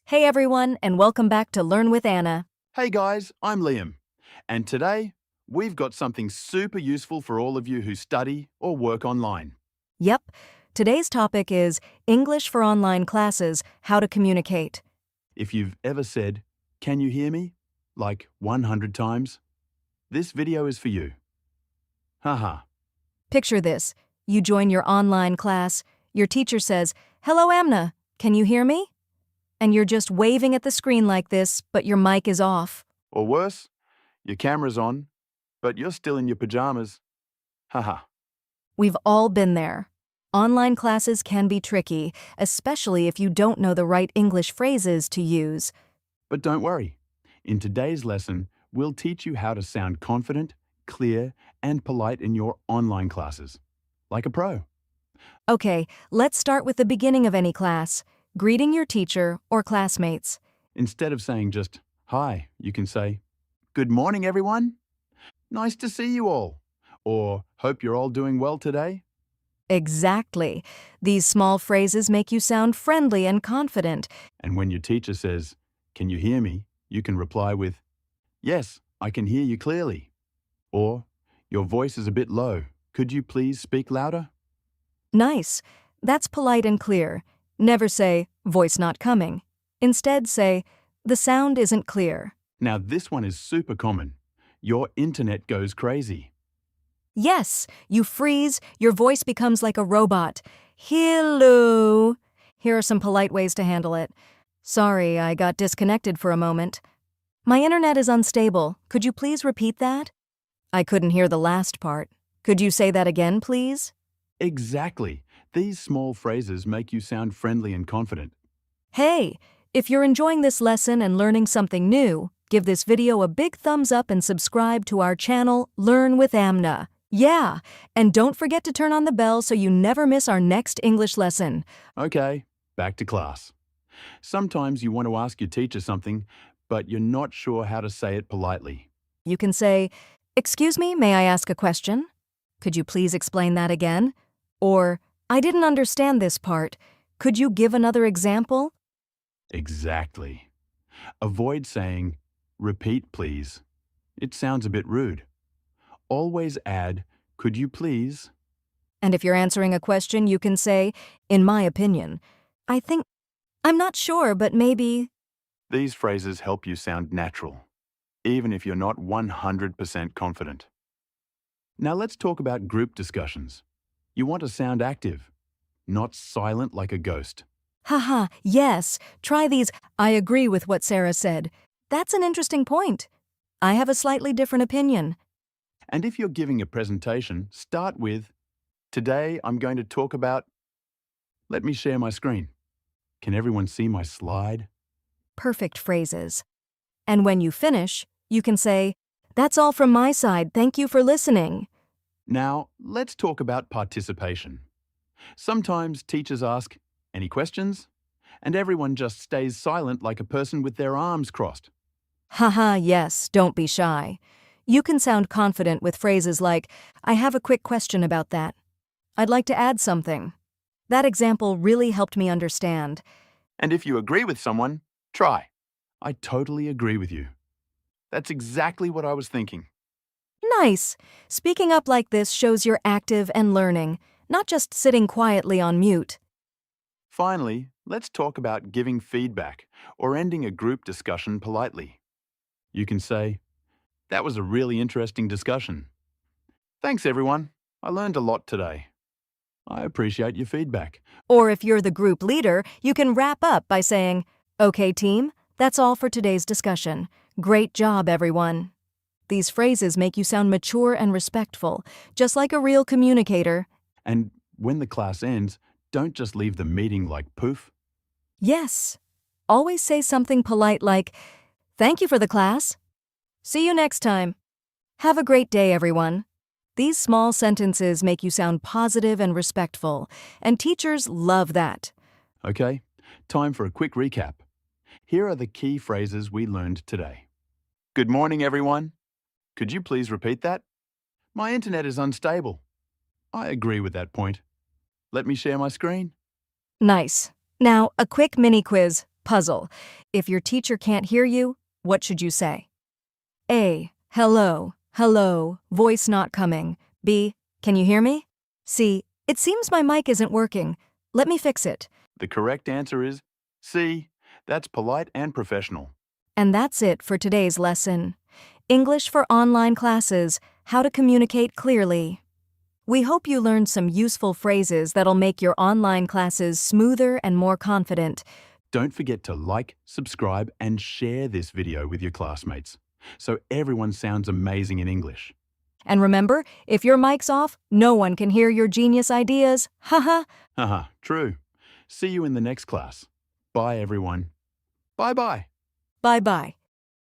Hey everyone, and welcome back to Learn with Anna. Hey guys, I'm Liam, and today we've got something super useful for all of you who study or work online. Yep, today's topic is English for online classes, how to communicate. If you've ever said, "Can you hear me?" like 100 times, this video is for you. Haha. Picture this. You join your online class, your teacher says, "Hello Amna, can you hear me?" And you're just waving at the screen like this, but your mic is off. Or worse, your camera's on, but you're still in your pajamas. Haha. We've all been there. Online classes can be tricky, especially if you don't know the right English phrases to use. But don't worry. In today's lesson, we'll teach you how to sound confident, clear, and polite in your online classes, like a pro. Okay, let's start with the beginning of any class. Greeting your teacher or classmates. Instead of saying just, "Hi," you can say, "Good morning, everyone. Nice to see you all." Or, "Hope you're all doing well today." Exactly. These small phrases make you sound friendly and confident. And when your teacher says, "Can you hear me?" you can reply with, "Yes, I can hear you clearly." Or, "Your voice is a bit low. Could you please speak louder?" Nice. That's polite and clear. Never say, voice not coming. Instead say, the sound isn't clear. Now, this one is super common. Your internet goes crazy. Yes, you freeze, your voice becomes like a robot. Hello. Here are some polite ways to handle it. Sorry, I got disconnected for a moment. My internet is unstable. Could you please repeat that? I couldn't hear the last part. Could you say that again, please? Exactly. These small phrases make you sound friendly and confident. Hey, if you're enjoying this lesson and learning something new, give this video a big thumbs up and subscribe to our channel, Learn with Amna. Yeah, and don't forget to turn on the bell so you never miss our next English lesson. Okay, back to class. Sometimes you want to ask your teacher something, but you're not sure how to say it politely. You can say, "Excuse me, may I ask a question? Could you please explain that again?" Or, "I didn't understand this part. Could you give another example?" Exactly. Avoid saying, "Repeat, please." It sounds a bit rude. Always add, "Could you please?" And if you're answering a question, you can say, "In my opinion, I think, I'm not sure, but maybe." These phrases help you sound natural, even if you're not 100% confident. Now let's talk about group discussions. You want to sound active, not silent like a ghost. Haha, yes, try these. I agree with what Sarah said. That's an interesting point. I have a slightly different opinion. And if you're giving a presentation, start with, "Today I'm going to talk about..." Let me share my screen. Can everyone see my slide? Perfect phrases. And when you finish, you can say, "That's all from my side. Thank you for listening." Now, let's talk about participation. Sometimes teachers ask, "Any questions?" and everyone just stays silent like a person with their arms crossed. Haha, yes, don't be shy. You can sound confident with phrases like, "I have a quick question about that. I'd like to add something." That example really helped me understand. And if you agree with someone, try, "I totally agree with you. That's exactly what I was thinking." Nice! Speaking up like this shows you're active and learning, not just sitting quietly on mute. Finally, let's talk about giving feedback or ending a group discussion politely. You can say, "That was a really interesting discussion. Thanks, everyone. I learned a lot today. I appreciate your feedback." Or if you're the group leader, you can wrap up by saying, "Okay, team, that's all for today's discussion. Great job, everyone." These phrases make you sound mature and respectful, just like a real communicator. And when the class ends, don't just leave the meeting like poof. Yes. Always say something polite like, "Thank you for the class. See you next time. Have a great day, everyone." These small sentences make you sound positive and respectful, and teachers love that. Okay, time for a quick recap. Here are the key phrases we learned today. "Good morning, everyone. Could you please repeat that? My internet is unstable." I agree with that point. Let me share my screen. Nice. Now, a quick mini quiz. Puzzle. If your teacher can't hear you, what should you say? A. Hello, hello, voice not coming. B. Can you hear me? C. It seems my mic isn't working. Let me fix it. The correct answer is C. That's polite and professional. And that's it for today's lesson. English for online classes, how to communicate clearly. We hope you learned some useful phrases that'll make your online classes smoother and more confident. Don't forget to like, subscribe, and share this video with your classmates so everyone sounds amazing in English. And remember, if your mic's off, no one can hear your genius ideas. Haha. Haha, true. See you in the next class. Bye, everyone. Bye-bye. Bye-bye.